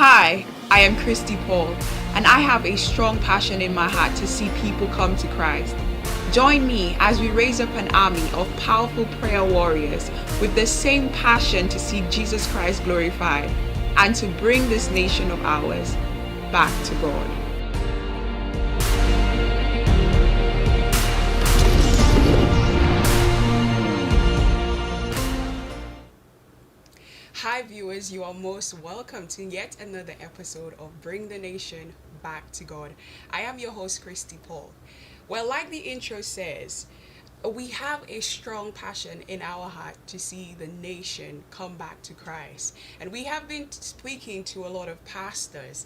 Hi, I am Kristie Paul, and I have a strong passion in my heart to see people come to Christ. Join me as we raise up an army of powerful prayer warriors with the same passion to see Jesus Christ glorified and to bring this nation of ours back to God. Hi viewers, you are most welcome to yet another episode of Bring the Nation Back to God. I am your host, Kristie Paul. Well, like the intro says, we have a strong passion in our heart to see the nation come back to Christ. And we have been speaking to a lot of pastors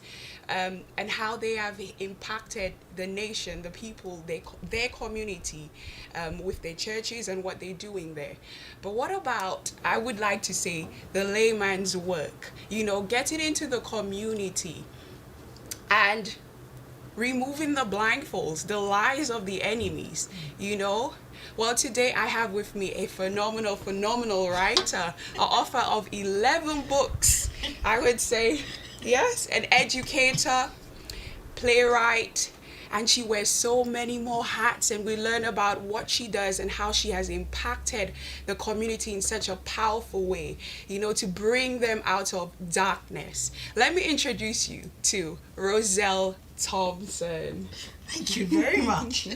and how they have impacted the nation, the people, their community with their churches and what they're doing there. But what about, I would like to say, the layman's work, getting into the community and removing the blindfolds, the lies of the enemies, Well, today I have with me a phenomenal writer, an author of 11 books, I would say, yes, an educator, playwright, and she wears so many more hats, and we learn about what she does and how she has impacted the community in such a powerful way, to bring them out of darkness. Let me introduce you to Roselle Thompson. Thank you very much.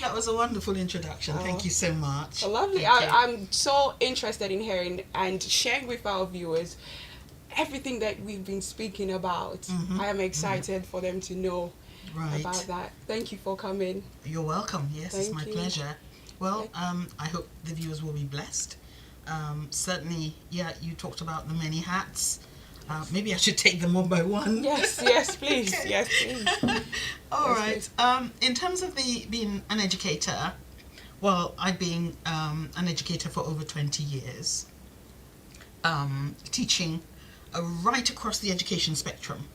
That was a wonderful introduction. Thank you so much. Lovely. I'm so interested in hearing and sharing with our viewers everything that we've been speaking about. I am excited for them to know about that. Thank you for coming. You're welcome. Yes, it's my pleasure. Well, I hope the viewers will be blessed. Certainly, you talked about the many hats. Maybe I should take them one by one. Yes, please. Yes, please. All right. In terms of being an educator, well, I've been an educator for over 20 years, teaching right across the education spectrum.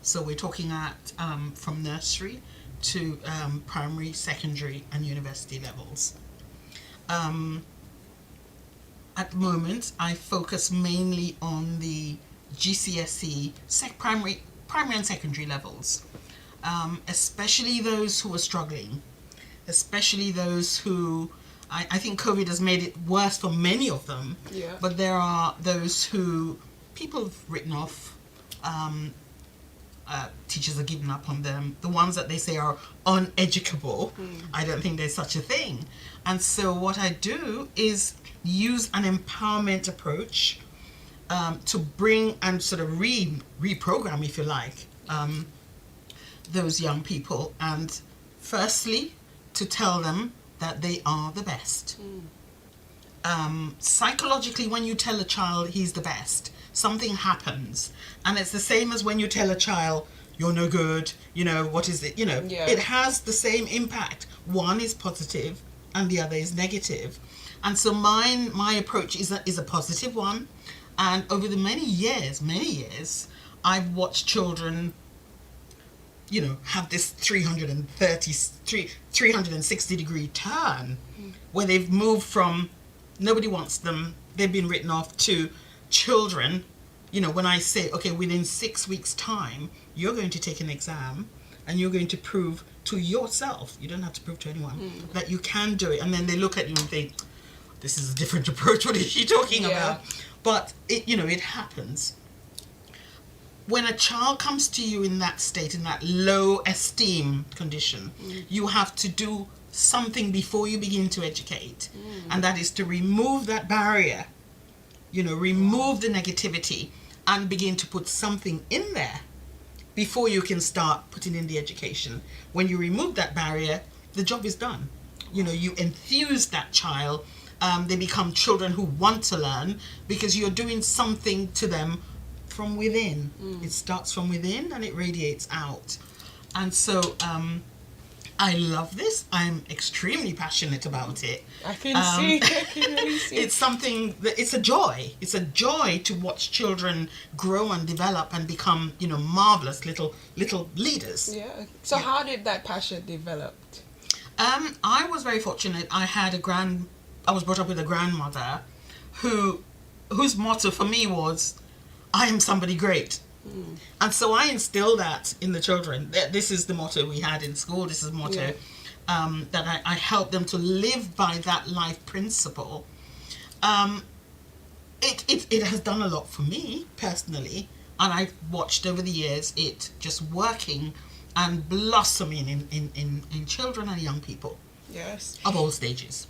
So we're talking at from nursery to primary, secondary, and university levels. At the moment, I focus mainly on the GCSE, primary and secondary levels, especially those who are struggling, especially those who, I think COVID has made it worse for many of them, but there are those who people have written off, teachers have given up on them, the ones that they say are uneducable. I don't think there's such a thing. And so what I do is use an empowerment approach to bring and sort of reprogram, if you like, those young people, and firstly to tell them that they are the best. Psychologically, when you tell a child he's the best, something happens, and it's the same as when you tell a child you're no good, what is it, it has the same impact. One is positive and the other is negative. And so my approach is a positive one. And over the many years, I've watched children, have this 360 degree turn where they've moved from nobody wants them, they've been written off, to children, when I say, okay, within 6 weeks' time, you're going to take an exam and you're going to prove to yourself, you don't have to prove to anyone, that you can do it. And then they look at you and think, this is a different approach, what is she talking about? But it happens. When a child comes to you in that state, in that low esteem condition, you have to do something before you begin to educate. And that is to remove that barrier, remove the negativity and begin to put something in there before you can start putting in the education. When you remove that barrier, the job is done. You enthuse that child. They become children who want to learn because you're doing something to them from within. It starts from within and it radiates out. And so I love this. I'm extremely passionate about it. I can see. I can really see. It's something that it's a joy. It's a joy to watch children grow and develop and become, marvelous little leaders. Yeah. So how did that passion develop? I was very fortunate. I was brought up with a grandmother whose motto for me was, I am somebody great. And so I instill that in the children. This is the motto we had in school. This is the motto that I help them to live by that life principle. It has done a lot for me personally, and I've watched over the years it just working and blossoming in children and young people. Yes. Of all stages.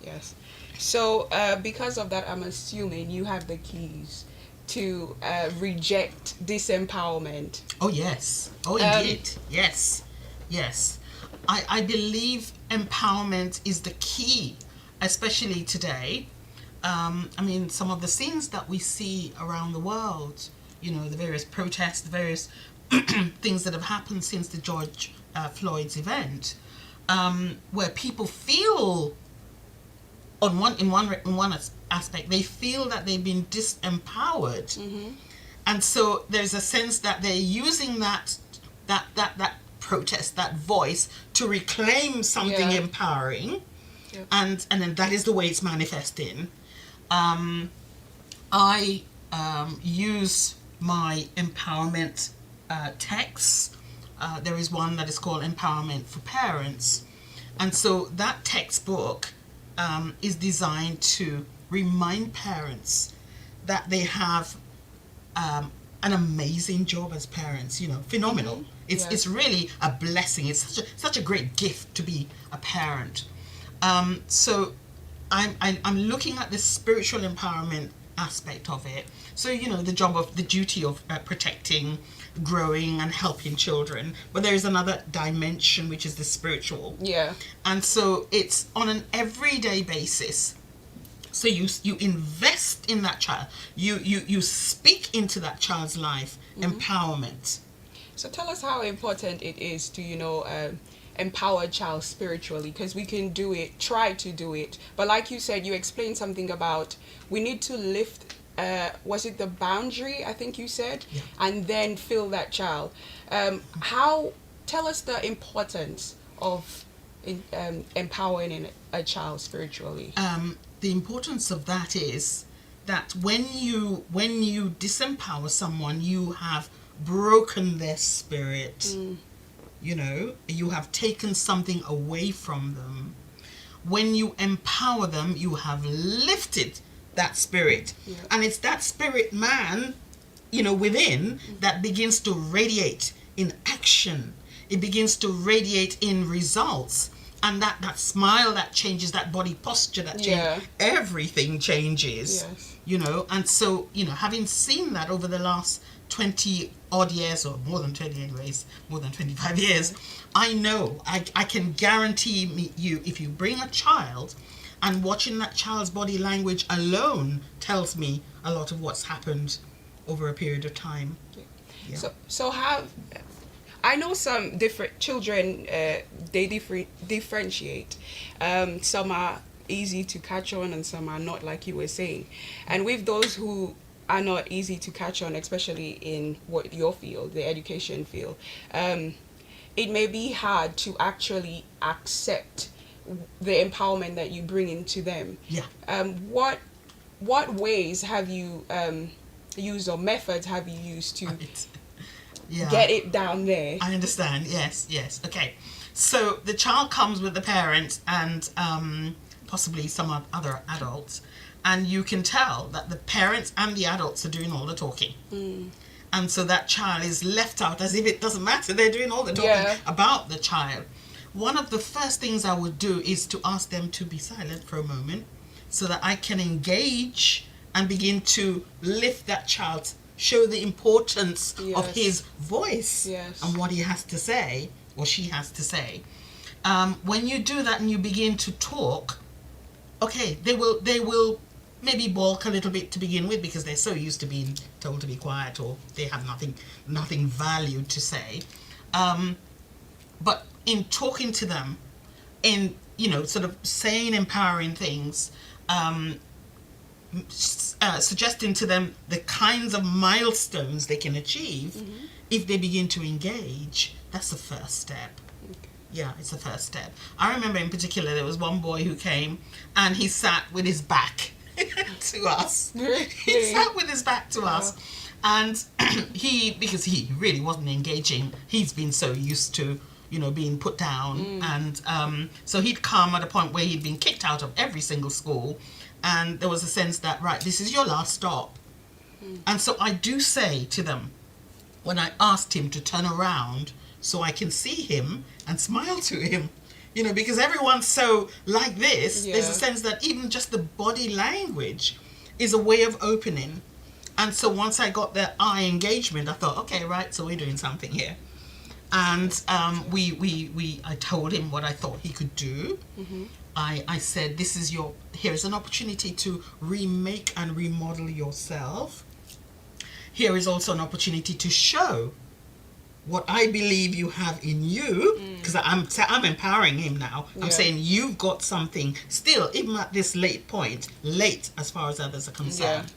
Yes. So because of that, I'm assuming you have the keys to reject disempowerment. Oh yes. Oh indeed. Yes. Yes. I believe empowerment is the key, especially today. I mean, some of the scenes that we see around the world, you know, the various protests, the various things that have happened since the George Floyd's event, where people feel, in one aspect, they feel that they've been disempowered, and so there's a sense that they're using that protest, that voice, to reclaim something empowering, and then that is the way it's manifesting. I use my empowerment texts. There is one that is called Empowerment for Parents, and so that textbook is designed to remind parents that they have an amazing job as parents. You know, phenomenal. It's really a blessing. It's such a great gift to be a parent. So I'm looking at the spiritual empowerment aspect of it. So, you know, the duty of protecting, growing and helping children, but there is another dimension, which is the spiritual. And so it's on an everyday basis. So you invest in that child, you speak into that child's life. Empowerment. So tell us how important it is to, you know, empower a child spiritually, because we can do it, try to do it, but like you said, you explained something about we need to lift, was it the boundary, I think you said, and then fill that child. Tell us the importance of empowering a child spiritually. The importance of that is that when you disempower someone, you have broken their spirit. You know, you have taken something away from them. When you empower them, you have lifted that spirit. And it's that spirit man, you know, within that begins to radiate in action. It begins to radiate in results. And that smile that changes, that body posture that changes, everything changes, you know. And so, you know, having seen that over the last 20 odd years, or more than 20 anyways, more than 25 years, I know, I can guarantee you, if you bring a child, and watching that child's body language alone tells me a lot of what's happened over a period of time. So I know some different children, they differentiate. Some are easy to catch on and some are not, like you were saying. And with those who are not easy to catch on, especially in your field, the education field, it may be hard to actually accept the empowerment that you bring into them. What ways have you used, or methods have you used to get it down there? I understand. Yes. Okay. So the child comes with the parent and possibly some other adults, and you can tell that the parents and the adults are doing all the talking. And so that child is left out as if it doesn't matter. They're doing all the talking about the child. One of the first things I would do is to ask them to be silent for a moment so that I can engage and begin to lift that child, show the importance of his voice and what he has to say, or she has to say. When you do that and you begin to talk, okay, they will maybe balk a little bit to begin with, because they're so used to being told to be quiet, or they have nothing valued to say. But in talking to them, in, you know, sort of saying empowering things, suggesting to them the kinds of milestones they can achieve, if they begin to engage, that's the first step. It's the first step. I remember in particular there was one boy who came and he sat with his back to us. He sat with his back to us, And because he really wasn't engaging, he's been so used to, being put down. And so he'd come at a point where he'd been kicked out of every single school. And there was a sense that, right, this is your last stop. And so I do say to them, when I asked him to turn around so I can see him and smile to him, because everyone's so like this, there's a sense that even just the body language is a way of opening. And so once I got the eye engagement, I thought, okay, right, so we're doing something here. And I told him what I thought he could do. I said, here is an opportunity to remake and remodel yourself. Here is also an opportunity to show what I believe you have in you, because I'm empowering him now. I'm saying you've got something still, even at this late as far as others are concerned.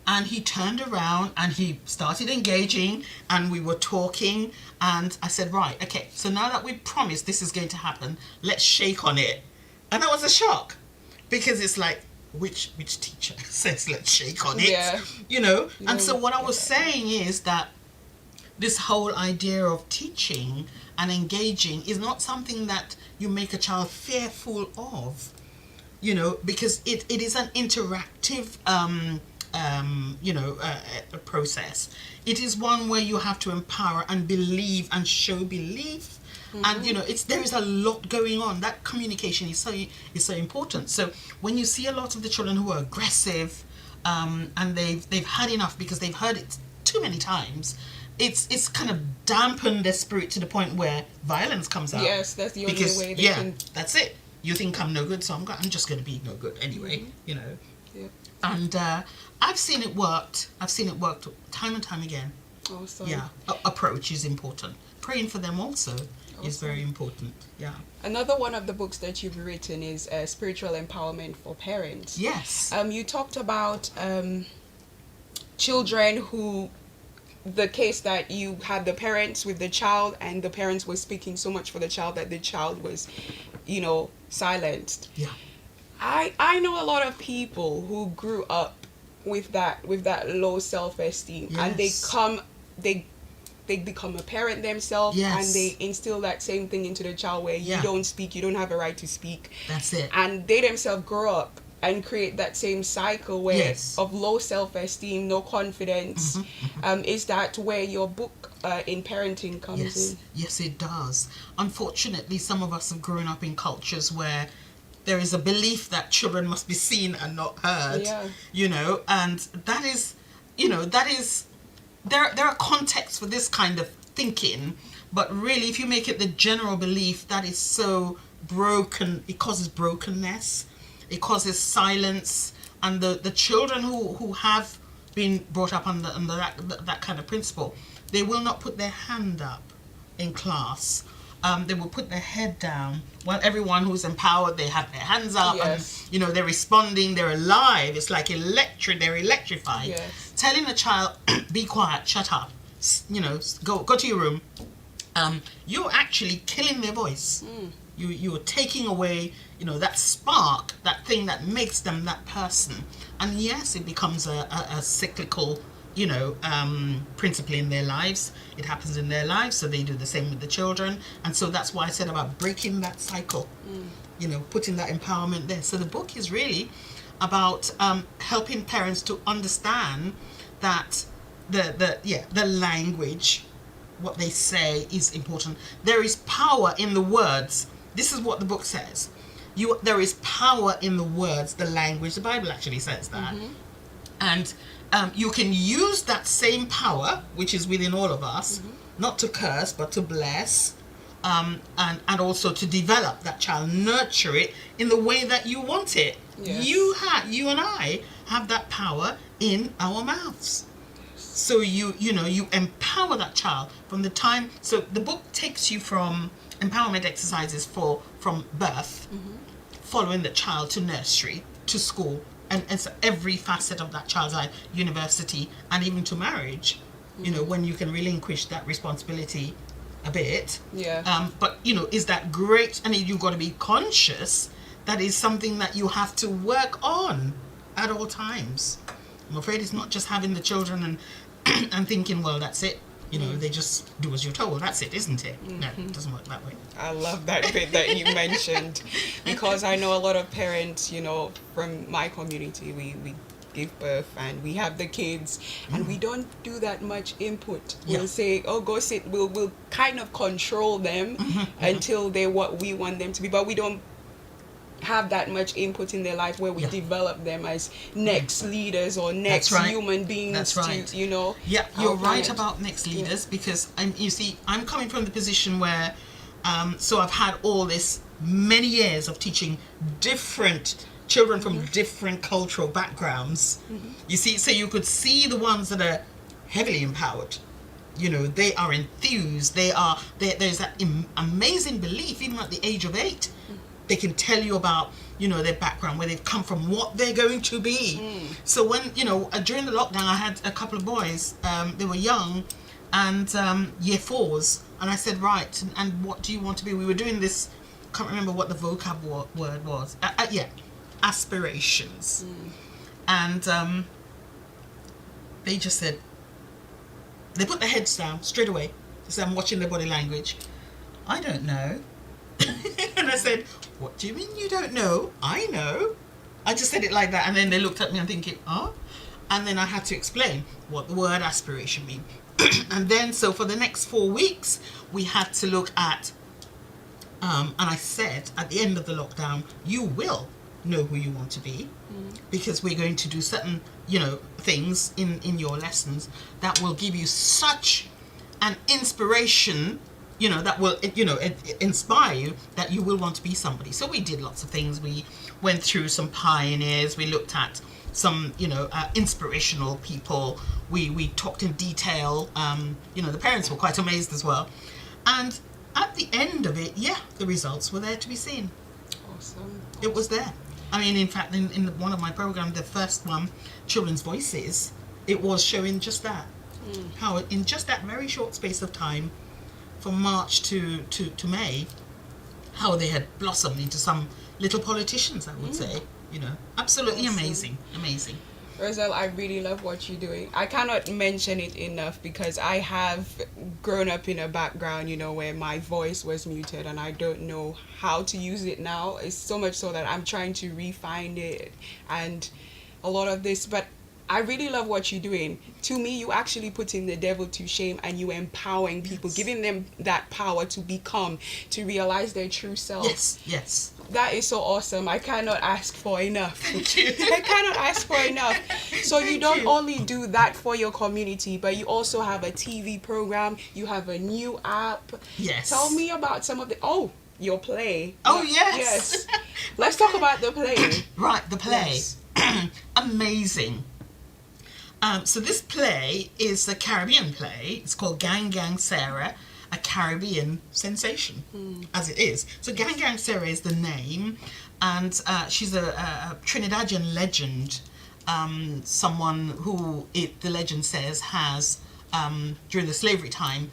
And he turned around and he started engaging, and we were talking, and I said, right, okay, so now that we promised this is going to happen, let's shake on it. And that was a shock, because it's like, which teacher says let's shake on it? And so what I was saying is that this whole idea of teaching and engaging is not something that you make a child fearful of, because it is an interactive process. It is one where you have to empower and believe and show belief. And there is a lot going on. That communication is so important. So when you see a lot of the children who are aggressive, and they've had enough because they've heard it too many times, it's kind of dampened their spirit to the point where violence comes out. Yes, that's the only way they can. That's it. You think I'm no good, so I'm just going to be no good anyway. Yeah. And I've seen it worked. Time and time again. Awesome. Yeah, approach is important. Praying for them also is very important. Yeah. Another one of the books that you've written is Spiritual Empowerment for Parents. Yes. You talked about children who, the case that you had the parents with the child, and the parents were speaking so much for the child that the child was, silenced. Yeah. I know a lot of people who grew up with that low self-esteem, and they become a parent themselves, and they instill that same thing into the child where you don't speak, you don't have a right to speak. That's it. And they themselves grow up and create that same cycle where of low self-esteem, no confidence. Is that where your book in parenting comes in? Yes, it does. Unfortunately, some of us have grown up in cultures where there is a belief that children must be seen and not heard. And that is, there are contexts for this kind of thinking, but really if you make it the general belief, that is so broken. It causes brokenness, it causes silence, and the children who have been brought up under that kind of principle, they will not put their hand up in class. They will put their head down, while everyone who's empowered, they have their hands up, and they're responding, they're alive. It's like they're electrified. Telling a child, be quiet, shut up, go to your room, you're actually killing their voice. You're taking away, that spark, that thing that makes them that person. And yes, it becomes a cyclical principle in their lives. It happens in their lives, so they do the same with the children. And so that's why I said about breaking that cycle, putting that empowerment there. So the book is really about helping parents to understand that the language, what they say, is important. There is power in the words. This is what the book says. There is power in the words, the language. The Bible actually says that. And you can use that same power, which is within all of us, not to curse, but to bless, and also to develop that child, nurture it in the way that you want it. You and I have that power in our mouths. So you empower that child from the time. So the book takes you from empowerment exercises from birth, following the child to nursery, to school, and so every facet of that child's life, university, and even to marriage, when you can relinquish that responsibility a bit. But is that great? And you've got to be conscious that is something that you have to work on at all times. I'm afraid it's not just having the children and and thinking, well, that's it. You know, they just do as you're told. That's it, isn't it? No, it doesn't work that way. I love that bit that you mentioned, because I know a lot of parents, you know, from my community, we give birth and we have the kids and we don't do that much input. We'll say, oh, go sit. We'll kind of control them until they're what we want them to be, but we don't have that much input in their life where we develop them as next leaders or next human beings. To, you know. Yeah, you're right about next leaders, because you see, I'm coming from the position where, so I've had all this many years of teaching different children from different cultural backgrounds. You see, so you could see the ones that are heavily empowered. You know, they are enthused. There's that amazing belief, even at the age of 8. They can tell you about, you know, their background, where they've come from, what they're going to be. So when, you know, during the lockdown, I had a couple of boys, they were young, and year 4s, and I said, right, and what do you want to be? We were doing this, can't remember what the vocab word was. Aspirations. And they just said, they put their heads down straight away. They said, I'm watching their body language. I don't know. And I said, what do you mean you don't know? I know. I just said it like that, and then they looked at me and thinking, oh? And then I had to explain what the word aspiration means. And then, so for the next 4 weeks, we had to look at, and I said at the end of the lockdown, you will know who you want to be, because we're going to do certain, you know, things in your lessons that will give you such an inspiration, you know, that will, you know, inspire you, that you will want to be somebody. So we did lots of things. We went through some pioneers. We looked at some, you know, inspirational people. We talked in detail. You know, the parents were quite amazed as well. And at the end of it, the results were there to be seen. Awesome. It was there. I mean, in fact, in one of my programs, the first one, Children's Voices, it was showing just that. How in just that very short space of time, from March to May, how they had blossomed into some little politicians, I would say. You know, absolutely amazing. Roselle, I really love what you're doing. I cannot mention it enough, because I have grown up in a background, you know, where my voice was muted and I don't know how to use it now. It's so much so that I'm trying to refine it and a lot of this, but I really love what you're doing. To me, you actually putting the devil to shame, and you empowering people, giving them that power to become, to realize their true self. Yes. That is so awesome. I cannot ask for enough. Thank you. I cannot ask for enough. So you don't only do that for your community, but you also have a TV program. You have a new app. Yes. Tell me about some of the... your play. Oh, yes. Let's talk about the play. Right, the play. Yes. Amazing. So this play is a Caribbean play. It's called Gang Gang Sarah, a Caribbean sensation, as it is. So Gang Gang Sarah is the name, and she's a Trinidadian legend, someone who, the legend says, has, during the slavery time,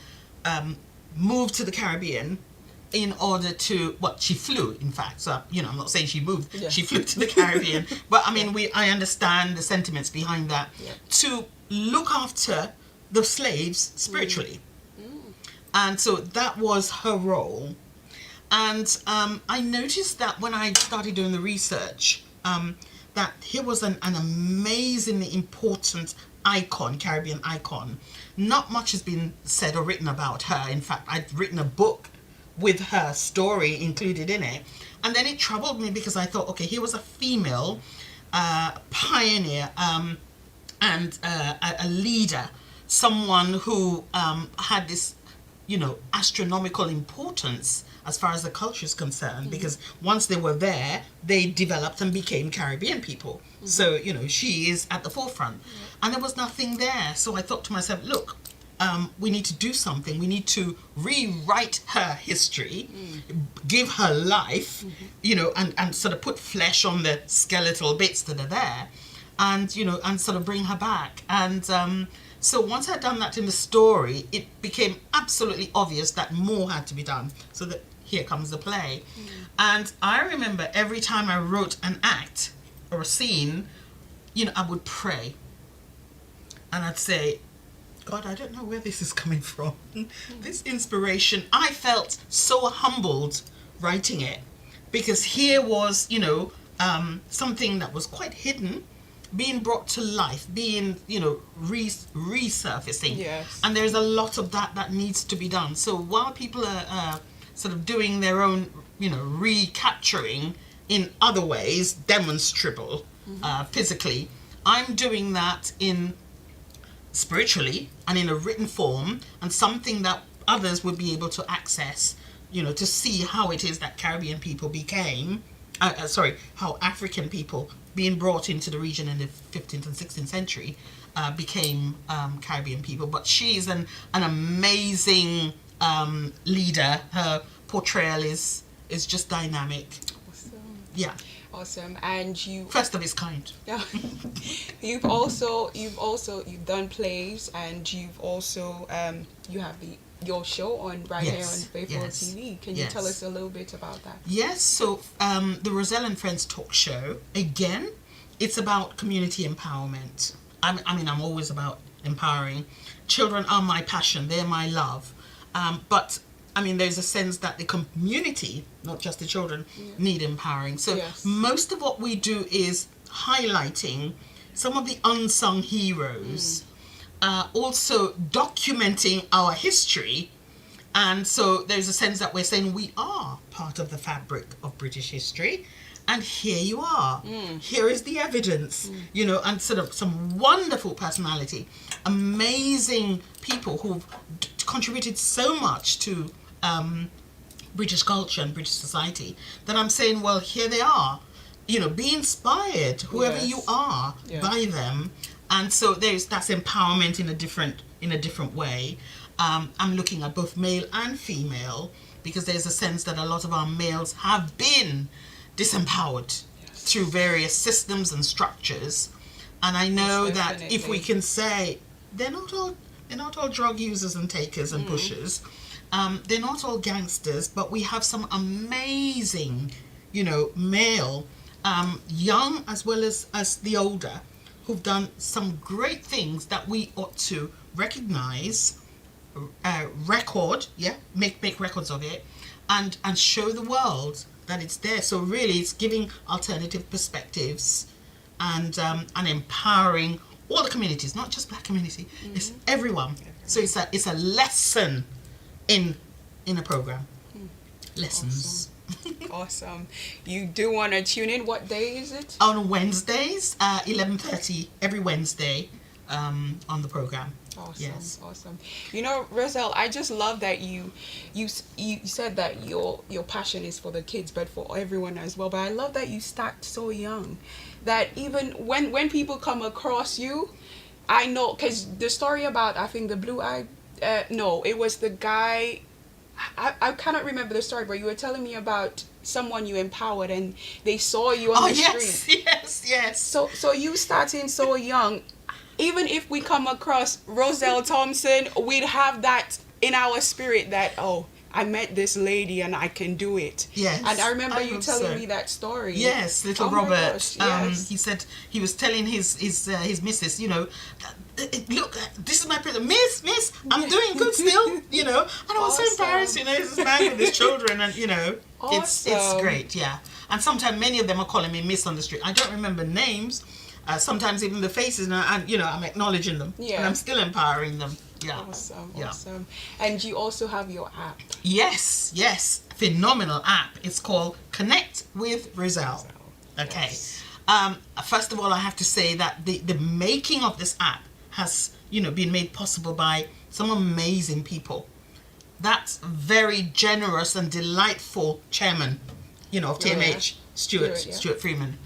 moved to the Caribbean in order to, she flew, in fact. So, you know, I'm not saying she moved. Yeah. She flew to the Caribbean. But, I mean, I understand the sentiments behind that. Yeah. To look after the slaves spiritually. And so that was her role. And I noticed that when I started doing the research, that here was an amazingly important icon, Caribbean icon. Not much has been said or written about her. In fact, I'd written a book with her story included in it. And then it troubled me, because I thought, okay, here was a female pioneer and a leader, someone who had this, you know, astronomical importance as far as the culture is concerned, because once they were there, they developed and became Caribbean people. So, you know, she is at the forefront. And there was nothing there. So I thought to myself, look, we need to do something. We need to rewrite her history, give her life, you know, and sort of put flesh on the skeletal bits that are there, and, you know, and sort of bring her back. And so once I'd done that in the story, it became absolutely obvious that more had to be done. So that here comes the play. And I remember every time I wrote an act or a scene, you know, I would pray. And I'd say, God, I don't know where this is coming from. This inspiration, I felt so humbled writing it, because here was, something that was quite hidden, being brought to life, being, resurfacing. Yes. And there's a lot of that needs to be done. So while people are sort of doing their own, recapturing in other ways, demonstrable, physically, I'm doing that in spiritually and in a written form, and something that others would be able to access, to see how it is that Caribbean people became, how African people being brought into the region in the 15th and 16th century became Caribbean people. But she's an amazing leader. Her portrayal is just dynamic. Awesome. Yeah. Awesome. And you First of its kind. Yeah. You've done plays, and you've also you have your show on right here on Faithful TV. Can you tell us a little bit about that? Yes. So the Roselle and Friends talk show, again, it's about community empowerment. I'm always about empowering. Children are my passion. They're my love. But there's a sense that the community, not just the children, need empowering. So most of what we do is highlighting some of the unsung heroes, also documenting our history. And so there's a sense that we're saying we are part of the fabric of British history. And here you are. Here is the evidence, and sort of some wonderful personality, amazing people who've contributed so much to British culture and British society, that I'm saying, well, here they are. Be inspired, whoever you are, by them. And so that's empowerment in a different way. I'm looking at both male and female, because there's a sense that a lot of our males have been disempowered through various systems and structures. And I know that if we can say they're not all drug users and takers and pushers, they're not all gangsters, but we have some amazing, male, young as well as the older, who've done some great things that we ought to recognize, record, make records of it, and show the world that it's there. So really, it's giving alternative perspectives and empowering all the communities, not just Black community. It's everyone. So it's a lesson in a program. Lessons. Awesome. You do want to tune in. What day is it? On Wednesdays, 11:30 every Wednesday, on the program. Awesome. Yes. Awesome. Roselle, I just love that you said that your passion is for the kids, but for everyone as well. But I love that you start so young, that even when people come across you, I know, because the story about, I think, the blue-eyed, no, it was the guy, I cannot remember the story, but you were telling me about someone you empowered and they saw you on the street. Yes. So you starting so young. Even if we come across Roselle Thompson, we'd have that in our spirit that, oh, I met this lady and I can do it. Yes. And I remember you telling me that story. Yes, little Oh Robert. my gosh, yes. He said he was telling his missus, look, this is my present. Miss, I'm doing good still, And I was so embarrassed, this man with his children, and it's great, yeah. And sometimes many of them are calling me Miss on the street. I don't remember names. Sometimes even the faces, and I'm acknowledging them, and I'm still empowering them. Yeah. Awesome. And you also have your app. Yes, phenomenal app. It's called Connect with Roselle. Okay. Yes. First of all, I have to say that the making of this app has been made possible by some amazing people. That's very generous and delightful chairman, of TMH, Stuart Freeman.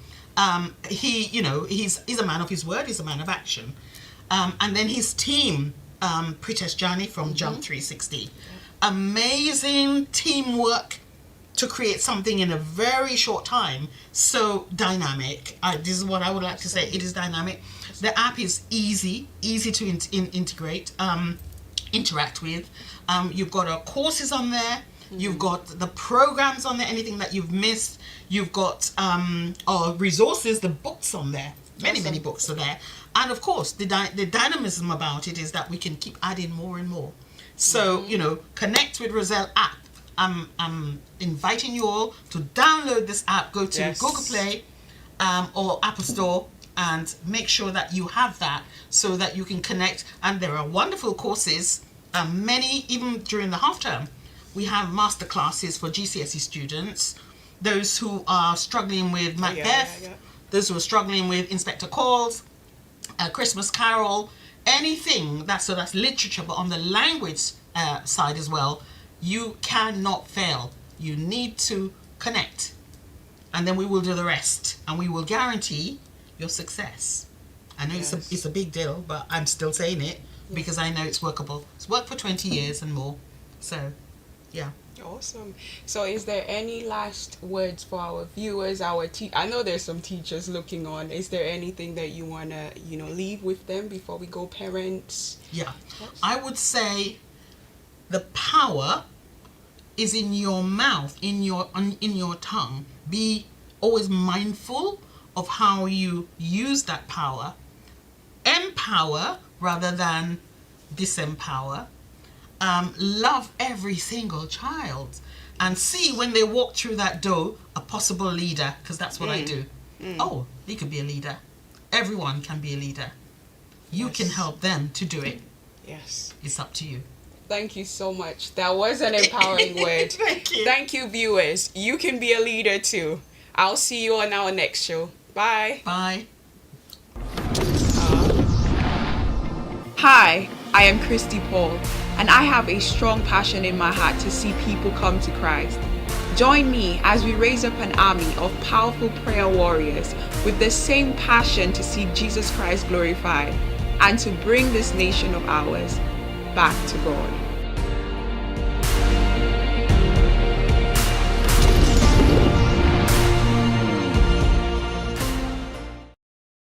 He's a man of his word. He's a man of action. And then his team, Pritesh Jani from Jump 360. Amazing teamwork to create something in a very short time. So dynamic. This is what I would like to say. It is dynamic. The app is easy to integrate, interact with. You've got our courses on there. You've got the programs on there, anything that you've missed. You've got our resources, the books on there. Many books are there. And of course, the dynamism about it is that we can keep adding more and more. So, connect with Roselle app. I'm inviting you all to download this app. Go to Google Play or Apple Store and make sure that you have that so that you can connect. And there are wonderful courses, many, even during the half term. We have master classes for GCSE students, those who are struggling with Macbeth, those who are struggling with Inspector Calls, Christmas Carol, anything that's literature, but on the language side as well. You cannot fail. You need to connect, and then we will do the rest, and we will guarantee your success. I know it's a big deal, but I'm still saying it because I know it's workable. It's worked for 20 years and more. So, yeah. Awesome. So is there any last words for our viewers, I know there's some teachers looking on. Is there anything that you want to, leave with them before we go, parents? Yeah. I would say the power is in your mouth, in your tongue. Be always mindful of how you use that power. Empower rather than disempower. Love every single child and see when they walk through that door a possible leader, because that's what I do. Oh, he could be a leader. Everyone can be a leader. You can help them to do it. Yes. It's up to you. Thank you so much. That was an empowering word. Thank you. Thank you, viewers. You can be a leader too. I'll see you on our next show. Bye. Bye. Hi, I am Kristie Paul, and I have a strong passion in my heart to see people come to Christ. Join me as we raise up an army of powerful prayer warriors with the same passion to see Jesus Christ glorified and to bring this nation of ours back to God.